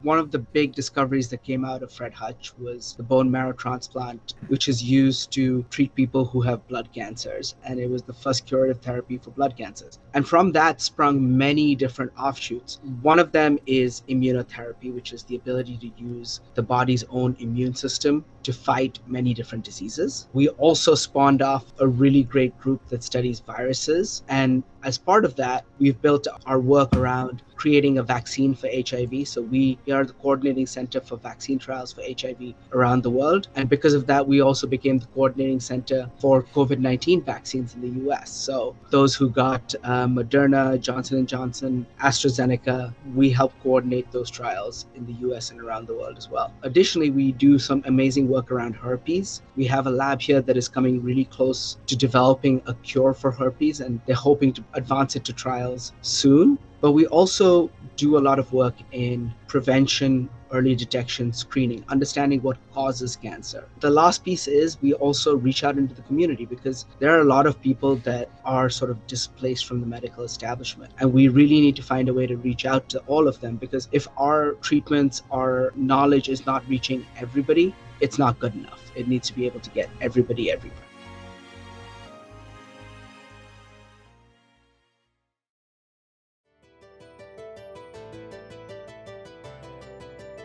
One of the big discoveries that came out of Fred Hutch was the bone marrow transplant, which is used to treat people who have blood cancers. And it was the first curative therapy for blood cancers. And from that sprung many different offshoots. One of them is immunotherapy, which is the ability to use the body's own immune system to fight many different diseases. We also spawned off a really great group that studies viruses. And as part of that, we've built our work around creating a vaccine for HIV. So we are the coordinating center for vaccine trials for HIV around the world. And because of that, we also became the coordinating center for COVID-19 vaccines in the US. So those who got Moderna, Johnson & Johnson, AstraZeneca, we help coordinate those trials in the US and around the world as well. Additionally, we do some amazing work around herpes. We have a lab here that is coming really close to developing a cure for herpes, and they're hoping to advance it to trials soon. But we also do a lot of work in prevention, early detection, screening, understanding what causes cancer. The last piece is we also reach out into the community, because there are a lot of people that are sort of displaced from the medical establishment. And we really need to find a way to reach out to all of them, because if our treatments, our knowledge is not reaching everybody, it's not good enough. It needs to be able to get everybody everywhere.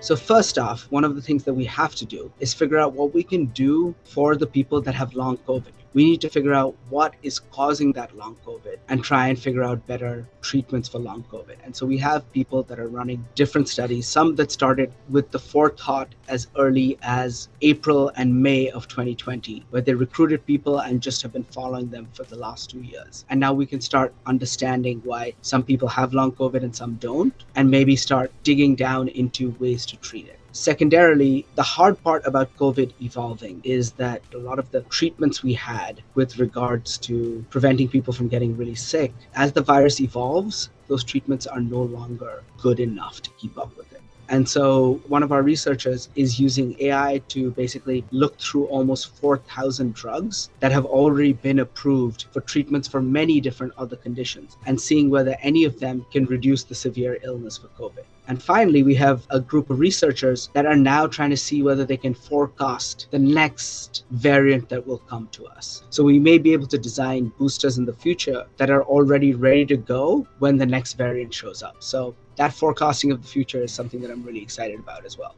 So first off, one of the things that we have to do is figure out what we can do for the people that have long COVID. We need to figure out what is causing that long COVID and try and figure out better treatments for long COVID. And so we have people that are running different studies, some that started with the forethought as early as April and May of 2020, where they recruited people and just have been following them for the last 2 years. And now we can start understanding why some people have long COVID and some don't, and maybe start digging down into ways to treat it. Secondarily, the hard part about COVID evolving is that a lot of the treatments we had with regards to preventing people from getting really sick, as the virus evolves, those treatments are no longer good enough to keep up with it. And so one of our researchers is using AI to basically look through almost 4,000 drugs that have already been approved for treatments for many different other conditions, and seeing whether any of them can reduce the severe illness for COVID. And finally, we have a group of researchers that are now trying to see whether they can forecast the next variant that will come to us. So we may be able to design boosters in the future that are already ready to go when the next variant shows up. So that forecasting of the future is something that I'm really excited about as well.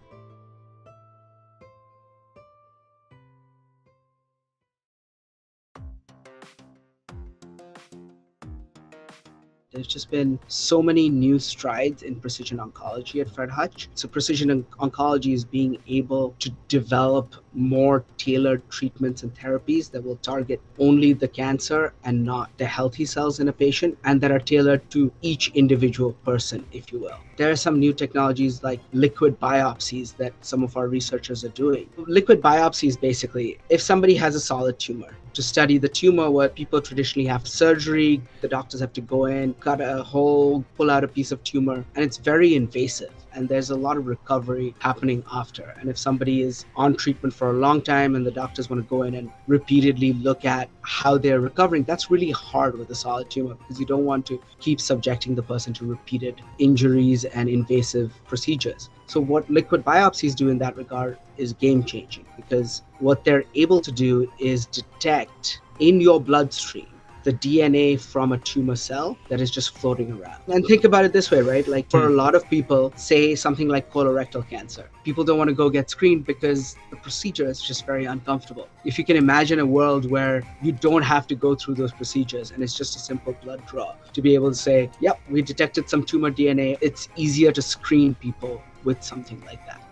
There's just been so many new strides in precision oncology at Fred Hutch. So precision oncology is being able to develop more tailored treatments and therapies that will target only the cancer and not the healthy cells in a patient, and that are tailored to each individual person, if you will. There are some new technologies like liquid biopsies that some of our researchers are doing. Liquid biopsies, basically, if somebody has a solid tumor, to study the tumor, where people traditionally have surgery, the doctors have to go in, cut a hole, pull out a piece of tumor, and it's very invasive. And there's a lot of recovery happening after. And if somebody is on treatment for a long time and the doctors want to go in and repeatedly look at how they're recovering, that's really hard with a solid tumor, because you don't want to keep subjecting the person to repeated injuries and invasive procedures. So what liquid biopsies do in that regard is game changing, because what they're able to do is detect in your bloodstream the DNA from a tumor cell that is just floating around. And think about it this way, right? Like for a lot of people, say something like colorectal cancer, people don't want to go get screened because the procedure is just very uncomfortable. If you can imagine a world where you don't have to go through those procedures and it's just a simple blood draw, to be able to say, yep, we detected some tumor DNA, it's easier to screen people with something like that.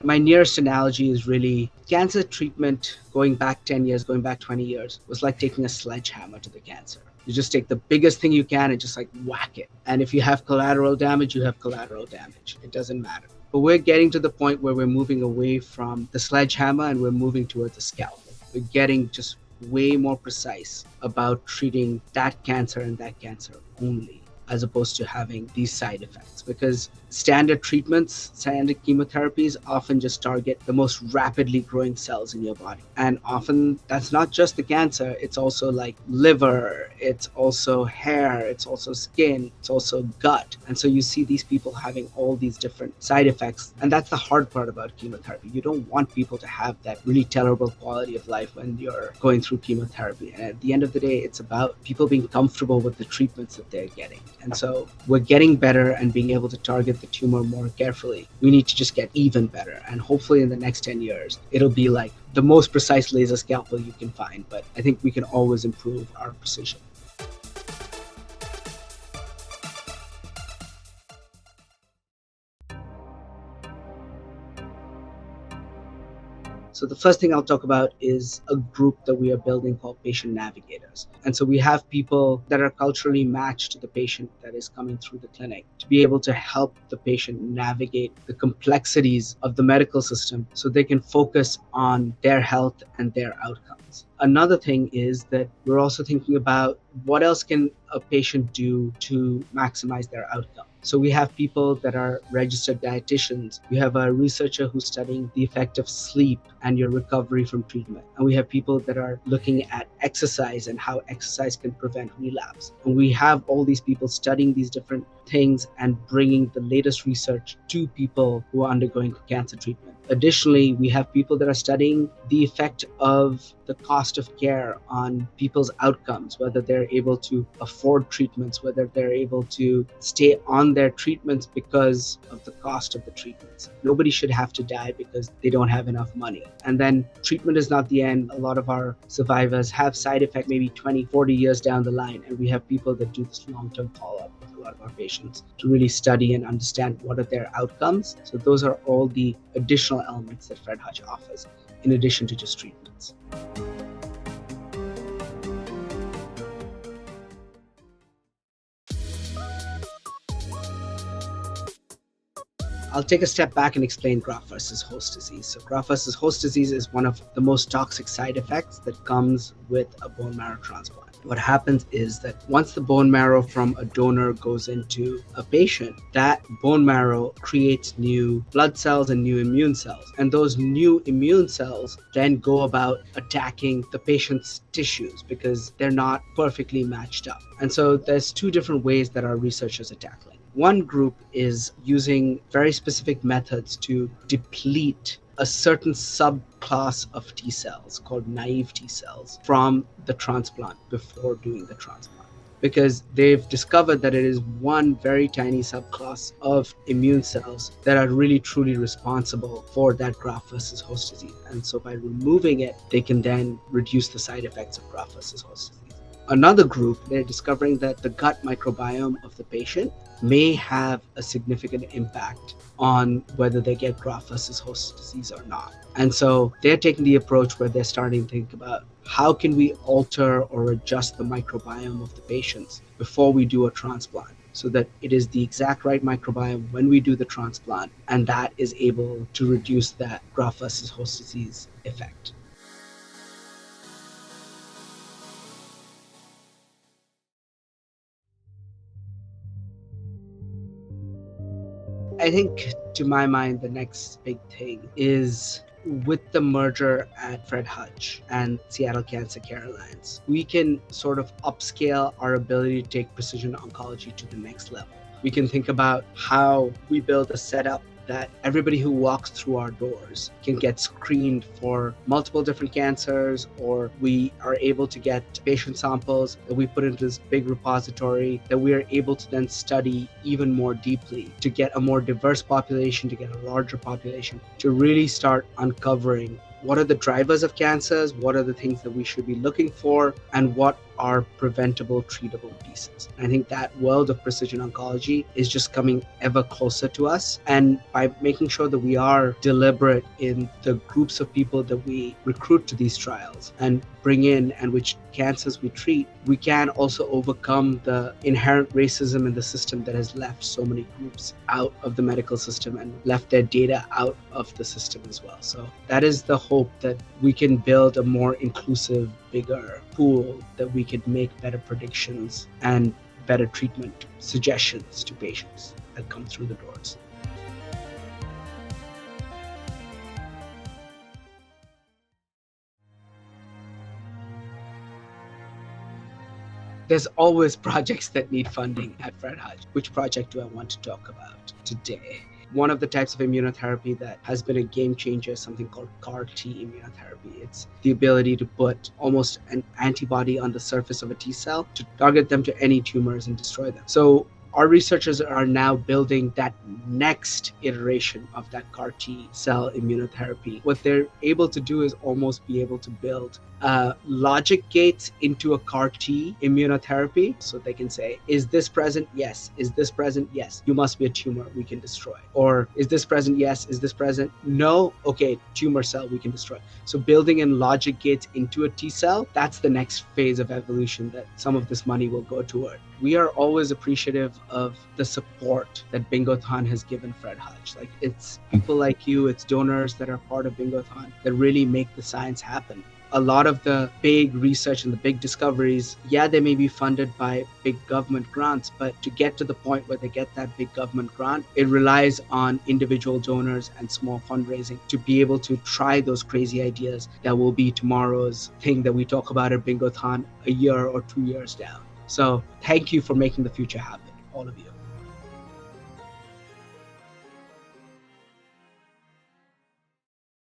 My nearest analogy is really cancer treatment going back 10 years, going back 20 years, was like taking a sledgehammer to the cancer. You just take the biggest thing you can and just like whack it. And if you have collateral damage, you have collateral damage. It doesn't matter. But we're getting to the point where we're moving away from the sledgehammer and we're moving towards the scalpel. We're getting just way more precise about treating that cancer and that cancer only. as opposed to having these side effects, because standard treatments, standard chemotherapies often just target the most rapidly growing cells in your body. And often that's not just the cancer, it's also like liver, it's also hair, it's also skin, it's also gut. And so you see these people having all these different side effects. And that's the hard part about chemotherapy. You don't want people to have that really terrible quality of life when you're going through chemotherapy. And at the end of the day, it's about people being comfortable with the treatments that they're getting. And so we're getting better and being able to target the tumor more carefully. We need to just get even better. And hopefully in the next 10 years, it'll be like the most precise laser scalpel you can find. But I think we can always improve our precision. So the first thing I'll talk about is a group that we are building called patient navigators. And so we have people that are culturally matched to the patient that is coming through the clinic to be able to help the patient navigate the complexities of the medical system so they can focus on their health and their outcomes. Another thing is that we're also thinking about what else can a patient do to maximize their outcome. So we have people that are registered dietitians. We have a researcher who's studying the effect of sleep and your recovery from treatment. And we have people that are looking at exercise and how exercise can prevent relapse. And we have all these people studying these different things and bringing the latest research to people who are undergoing cancer treatment. Additionally, we have people that are studying the effect of the cost of care on people's outcomes, whether they're able to afford treatments, whether they're able to stay on their treatments because of the cost of the treatments. Nobody should have to die because they don't have enough money. And then treatment is not the end. A lot of our survivors have side effects maybe 20, 40 years down the line. And we have people that do this long-term follow-up with a lot of our patients to really study and understand what are their outcomes. So those are all the additional elements that Fred Hutch offers, in addition to just treatments. I'll take a step back and explain graft-versus-host disease. So graft-versus-host disease is one of the most toxic side effects that comes with a bone marrow transplant. What happens is that once the bone marrow from a donor goes into a patient, that bone marrow creates new blood cells and new immune cells. And those new immune cells then go about attacking the patient's tissues because they're not perfectly matched up. And so there's two different ways that our researchers are tackling. One group is using very specific methods to deplete a certain subclass of T cells called naive T cells from the transplant before doing the transplant, because they've discovered that it is one very tiny subclass of immune cells that are really truly responsible for that graft-versus-host disease. And so by removing it, they can then reduce the side effects of graft-versus-host disease. Another group, they're discovering that the gut microbiome of the patient may have a significant impact on whether they get graft-versus-host disease or not. And so they're taking the approach where they're starting to think about how can we alter or adjust the microbiome of the patients before we do a transplant, so that it is the exact right microbiome when we do the transplant, and that is able to reduce that graft-versus-host disease effect. I think, to my mind, the next big thing is with the merger at Fred Hutch and Seattle Cancer Care Alliance, we can sort of upscale our ability to take precision oncology to the next level. We can think about how we build a setup that everybody who walks through our doors can get screened for multiple different cancers, or we are able to get patient samples that we put into this big repository that we are able to then study even more deeply to get a more diverse population, to get a larger population, to really start uncovering what are the drivers of cancers, what are the things that we should be looking for, and what are preventable, treatable pieces. I think that world of precision oncology is just coming ever closer to us. And by making sure that we are deliberate in the groups of people that we recruit to these trials and bring in and which cancers we treat, we can also overcome the inherent racism in the system that has left so many groups out of the medical system and left their data out of the system as well. So that is the hope, that we can build a more inclusive, bigger pool that we could make better predictions and better treatment suggestions to patients that come through the doors. There's always projects that need funding at Fred Hutch. Which project do I want to talk about today? One of the types of immunotherapy that has been a game changer is something called CAR T immunotherapy. It's the ability to put almost an antibody on the surface of a T cell to target them to any tumors and destroy them. So our researchers are now building that next iteration of that CAR T cell immunotherapy. What they're able to do is almost be able to build logic gates into a CAR T immunotherapy. So they can say, is this present? Yes. Is this present? Yes. You must be a tumor we can destroy. Or is this present? Yes. Is this present? No. Okay, tumor cell we can destroy. So building in logic gates into a T cell, that's the next phase of evolution that some of this money will go toward. We are always appreciative of the support that Bingothon has given Fred Hutch. Like, it's people like you, it's donors that are part of Bingothon that really make the science happen. A lot of the big research and the big discoveries, yeah, they may be funded by big government grants, but to get to the point where they get that big government grant, it relies on individual donors and small fundraising to be able to try those crazy ideas that will be tomorrow's thing that we talk about at Bingothon a year or 2 years down. So thank you for making the future happen, all of you.